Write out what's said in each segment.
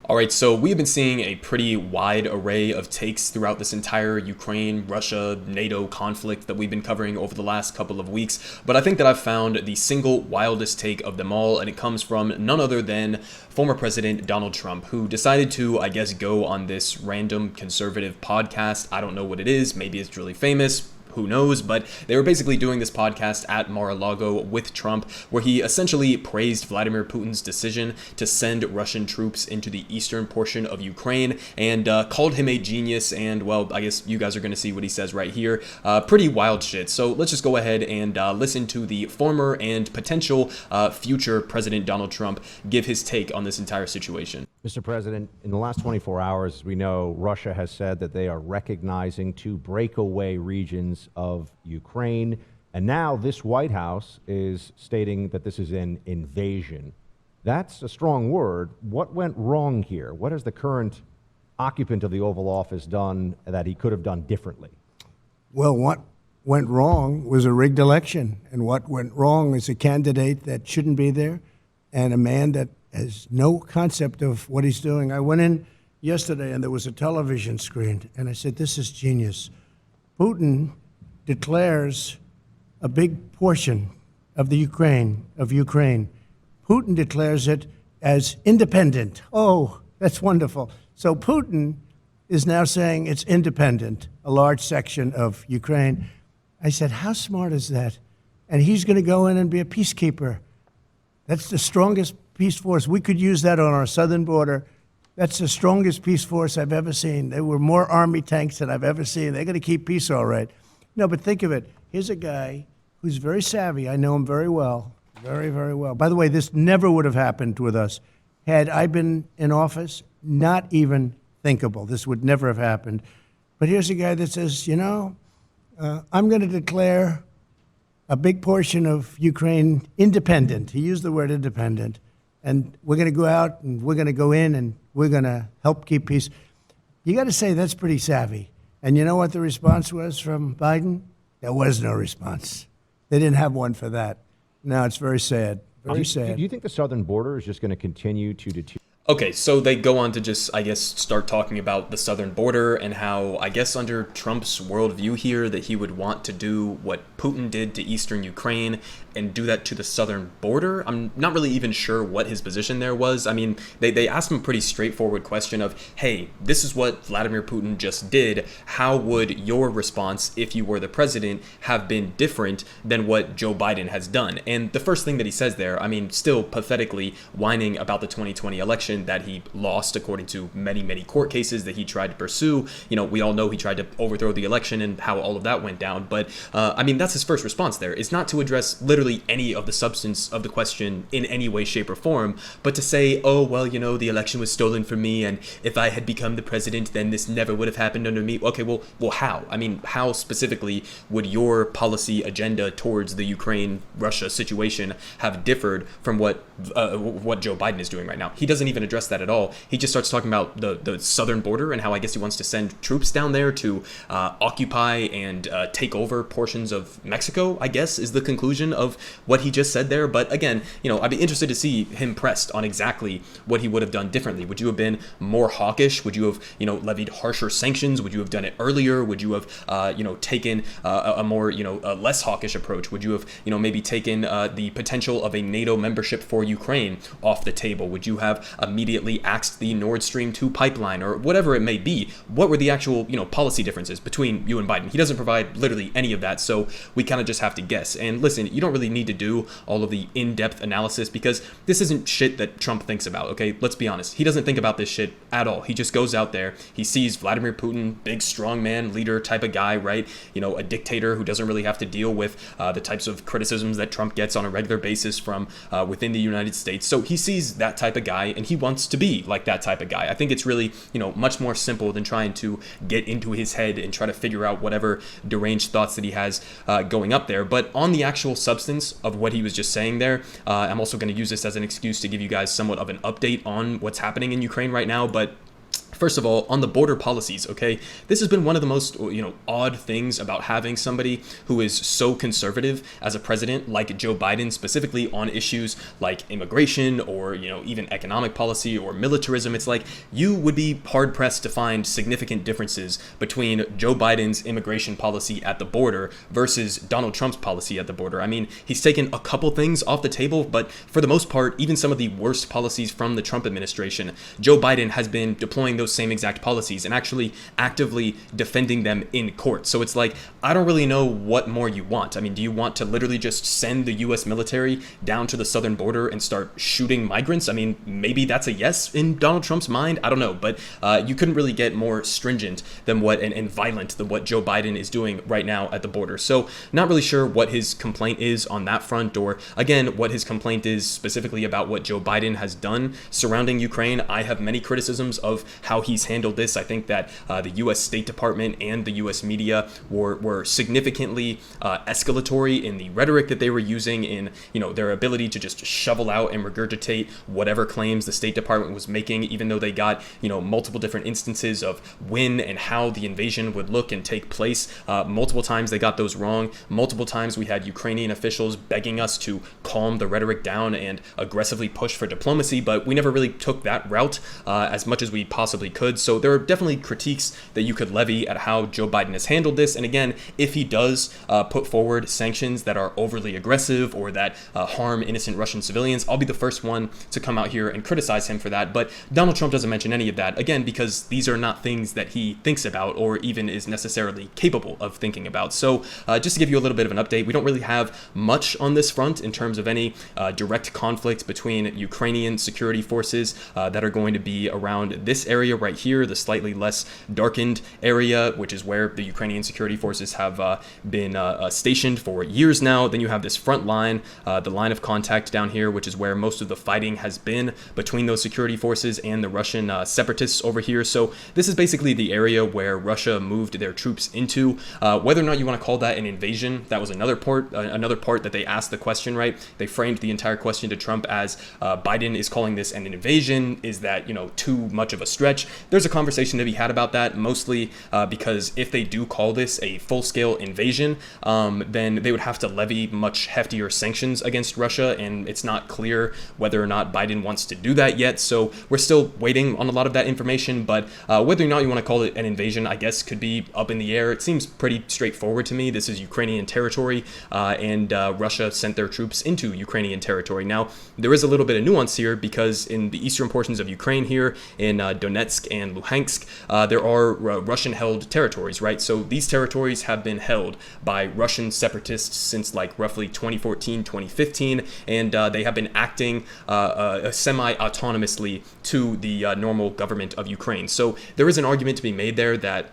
All right, so we've been seeing a pretty wide array of takes throughout this entire Ukraine, Russia, NATO conflict that we've been covering over the last couple of weeks. But I think that I've found the single wildest take of them all, and it comes from none other than former President Donald Trump, who decided to, I guess, go on this random conservative podcast. I don't know what it is. Maybe it's really famous. Who knows? But they were basically doing this podcast at Mar-a-Lago with Trump, where he essentially praised Vladimir Putin's decision to send Russian troops into the eastern portion of Ukraine and called him a genius. And, well, I guess you guys are going to see what he says right here. Pretty wild shit. So let's just go ahead and listen to the former and potential future President Donald Trump give his take on this entire situation. Mr. President, in the last 24 hours, we know Russia has said that they are recognizing two breakaway regions of Ukraine. And now this White House is stating that this is an invasion. That's a strong word. What went wrong here? What has the current occupant of the Oval Office done that he could have done differently? Well, what went wrong was a rigged election. And what went wrong is a candidate that shouldn't be there and a man that has no concept of what he's doing. I went in yesterday and there was a television screen and I said, this is genius. Putin declares a big portion of the Ukraine. Putin declares it as independent. Oh, that's wonderful. So Putin is now saying it's independent, a large section of Ukraine. I said, how smart is that? And he's going to go in and be a peacekeeper. That's the strongest peace force. We could use that on our southern border. That's the strongest peace force I've ever seen. There were more army tanks than I've ever seen. They're going to keep peace all right. No, but think of it. Here's a guy who's very savvy. I know him very well, very, very well. By the way, this never would have happened with us. Had I been in office, not even thinkable. This would never have happened. But here's a guy that says, I'm going to declare a big portion of Ukraine independent. He used the word independent. And we're going to go out and we're going to go in and we're going to help keep peace. You got to say that's pretty savvy. And you know what the response was from Biden? There was no response. They didn't have one for that. No, it's very sad. Very sad. Do you think the southern border is just going to continue to deteriorate? Okay, so they go on to just, I guess, start talking about the southern border and how, I guess, under Trump's worldview here, that he would want to do what Putin did to eastern Ukraine and do that to the southern border. I'm not really even sure what his position there was. I mean, they asked him a pretty straightforward question of, hey, this is what Vladimir Putin just did. How would your response, if you were the president, have been different than what Joe Biden has done? And the first thing that he says there, I mean, still pathetically whining about the 2020 election that he lost, according to many, many court cases that he tried to pursue. We all know he tried to overthrow the election and how all of that went down. But I mean, that's his first response there. It's not to address literally any of the substance of the question in any way, shape, or form, but to say, oh, well, the election was stolen from me, and if I had become the president, then this never would have happened under me. Okay, well, how? I mean, how specifically would your policy agenda towards the Ukraine-Russia situation have differed from what Joe Biden is doing right now? He doesn't even address that at all. He just starts talking about the southern border and how I guess he wants to send troops down there to occupy and take over portions of Mexico, I guess, is the conclusion of what he just said there. But again, I'd be interested to see him pressed on exactly what he would have done differently. Would you have been more hawkish? Would you have, levied harsher sanctions? Would you have done it earlier? Would you have, taken a more, a less hawkish approach? Would you have, maybe taken the potential of a NATO membership for Ukraine off the table? Would you have immediately axed the Nord Stream 2 pipeline or whatever it may be? What were the actual, policy differences between you and Biden? He doesn't provide literally any of that, so we kind of just have to guess. And listen, you don't really need to do all of the in-depth analysis because this isn't shit that Trump thinks about, okay? Let's be honest. He doesn't think about this shit at all. He just goes out there, he sees Vladimir Putin, big, strong man, leader type of guy, right? A dictator who doesn't really have to deal with the types of criticisms that Trump gets on a regular basis from within the United States. So he sees that type of guy and he wants to be like that type of guy. I think it's really, much more simple than trying to get into his head and try to figure out whatever deranged thoughts that he has going up there. But on the actual substance of what he was just saying there, I'm also going to use this as an excuse to give you guys somewhat of an update on what's happening in Ukraine right now. But First of all, on the border policies, okay, this has been one of the most, odd things about having somebody who is so conservative as a president like Joe Biden, specifically on issues like immigration or, even economic policy or militarism. It's like you would be hard pressed to find significant differences between Joe Biden's immigration policy at the border versus Donald Trump's policy at the border. I mean, he's taken a couple things off the table, but for the most part, even some of the worst policies from the Trump administration, Joe Biden has been deploying those same exact policies and actually actively defending them in court. So it's like, I don't really know what more you want. I mean, do you want to literally just send the US military down to the southern border and start shooting migrants? I mean, maybe that's a yes in Donald Trump's mind. I don't know, but you couldn't really get more stringent than and violent than what Joe Biden is doing right now at the border. So not really sure what his complaint is on that front, or again, what his complaint is specifically about what Joe Biden has done surrounding Ukraine. I have many criticisms of how he's handled this. I think that the U.S. State Department and the U.S. media were significantly escalatory in the rhetoric that they were using, in their ability to just shovel out and regurgitate whatever claims the State Department was making, even though they got multiple different instances of when and how the invasion would look and take place. Multiple times they got those wrong. Multiple times we had Ukrainian officials begging us to calm the rhetoric down and aggressively push for diplomacy, but we never really took that route as much as we possibly could. So there are definitely critiques that you could levy at how Joe Biden has handled this. And again, if he does put forward sanctions that are overly aggressive or that harm innocent Russian civilians, I'll be the first one to come out here and criticize him for that. But Donald Trump doesn't mention any of that, again, because these are not things that he thinks about or even is necessarily capable of thinking about. So just to give you a little bit of an update, we don't really have much on this front in terms of any direct conflict between Ukrainian security forces that are going to be around this area right here, the slightly less darkened area, which is where the Ukrainian security forces have been stationed for years now. Then you have this front line, the line of contact down here, which is where most of the fighting has been between those security forces and the Russian separatists over here. So this is basically the area where Russia moved their troops into. Whether or not you want to call that an invasion, that was another part that they asked the question, right? They framed the entire question to Trump as Biden is calling this an invasion. Is that, too much of a stretch? There's a conversation to be had about that, mostly because if they do call this a full-scale invasion, then they would have to levy much heftier sanctions against Russia, and it's not clear whether or not Biden wants to do that yet. So we're still waiting on a lot of that information, but whether or not you want to call it an invasion, I guess, could be up in the air. It seems pretty straightforward to me. This is Ukrainian territory, and Russia sent their troops into Ukrainian territory. Now, there is a little bit of nuance here, because in the eastern portions of Ukraine here, in Donetsk and Luhansk, there are Russian-held territories, right? So these territories have been held by Russian separatists since like roughly 2014, 2015, and they have been acting semi-autonomously to the normal government of Ukraine. So there is an argument to be made there that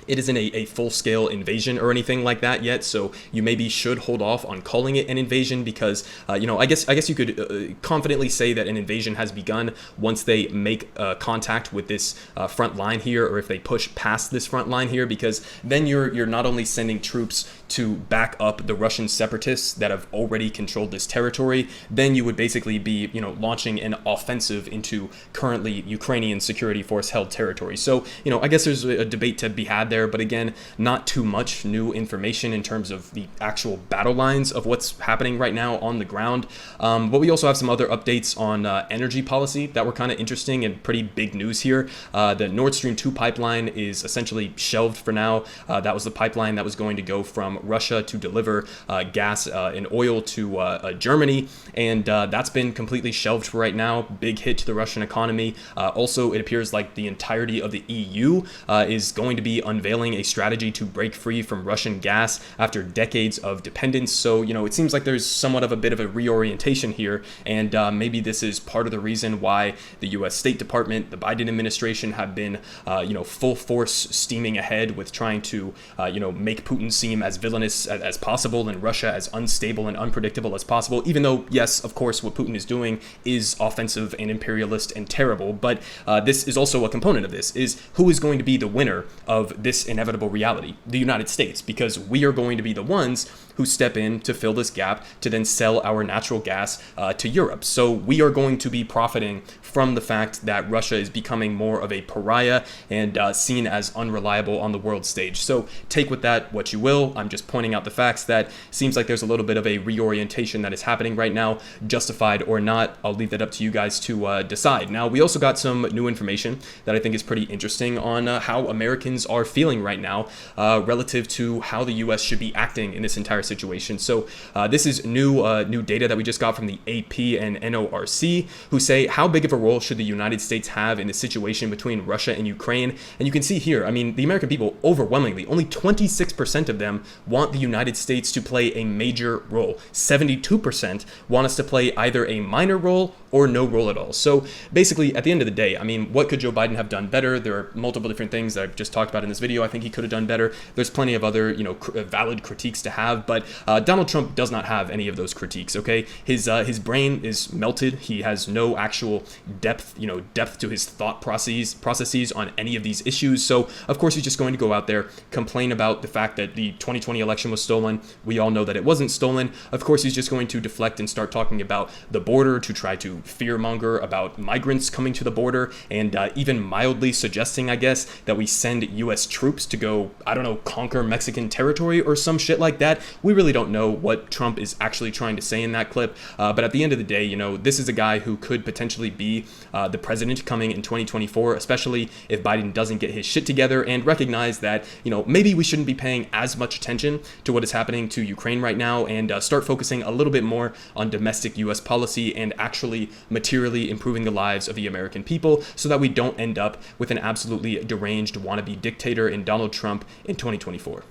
it isn't a full-scale invasion or anything like that yet, so you maybe should hold off on calling it an invasion, because I guess you could confidently say that an invasion has begun once they make contact with this front line here, or if they push past this front line here, because then you're not only sending troops to back up the Russian separatists that have already controlled this territory, then you would basically be launching an offensive into currently Ukrainian security force held territory. So I guess there's a debate to be had there. But again, not too much new information in terms of the actual battle lines of what's happening right now on the ground. But we also have some other updates on energy policy that were kind of interesting and pretty big news here. The Nord Stream 2 pipeline is essentially shelved for now. That was the pipeline that was going to go from Russia to deliver gas and oil to Germany. And that's been completely shelved for right now. Big hit to the Russian economy. Also, it appears like the entirety of the EU is going to be unveiling a strategy to break free from Russian gas after decades of dependence. So, it seems like there's somewhat of a bit of a reorientation here, and maybe this is part of the reason why the U.S. State Department, the Biden administration have been, full force steaming ahead with trying to, make Putin seem as villainous as possible and Russia as unstable and unpredictable as possible, even though, yes, of course, what Putin is doing is offensive and imperialist and terrible, but this is also a component of this, is who is going to be the winner of this inevitable reality, the United States, because we are going to be the ones who step in to fill this gap to then sell our natural gas to Europe. So we are going to be profiting from the fact that Russia is becoming more of a pariah and seen as unreliable on the world stage. So take with that what you will. I'm just pointing out the facts that seems like there's a little bit of a reorientation that is happening right now, justified or not. I'll leave that up to you guys to decide. Now, we also got some new information that I think is pretty interesting on how Americans are feeling right now relative to how the U.S. should be acting in this entire situation. So this is new data that we just got from the AP and NORC, who say, how big of a role should the United States have in the situation between Russia and Ukraine? And you can see here, I mean, the American people overwhelmingly, only 26% of them want the United States to play a major role. 72% want us to play either a minor role or no role at all. So basically, at the end of the day, I mean, what could Joe Biden have done better? There are multiple different things that I've just talked about in this video. I think he could have done better. There's plenty of other, valid critiques to have, but Donald Trump does not have any of those critiques, okay? His brain is melted. He has no actual depth to his thought processes on any of these issues. So of course he's just going to go out there, complain about the fact that the 2020 election was stolen. We all know that it wasn't stolen. Of course he's just going to deflect and start talking about the border, to try to fearmonger about migrants coming to the border, and even mildly suggesting, I guess, that we send U.S. troops to go, I don't know, conquer Mexican territory or some shit like that. We really don't know what Trump is actually trying to say in that clip. But at the end of the day, this is a guy who could potentially be the president coming in 2024, especially if Biden doesn't get his shit together and recognize that, maybe we shouldn't be paying as much attention to what is happening to Ukraine right now, and start focusing a little bit more on domestic U.S. policy and actually materially improving the lives of the American people, so that we don't end up with an absolutely deranged wannabe dictator in Donald Trump in 2024.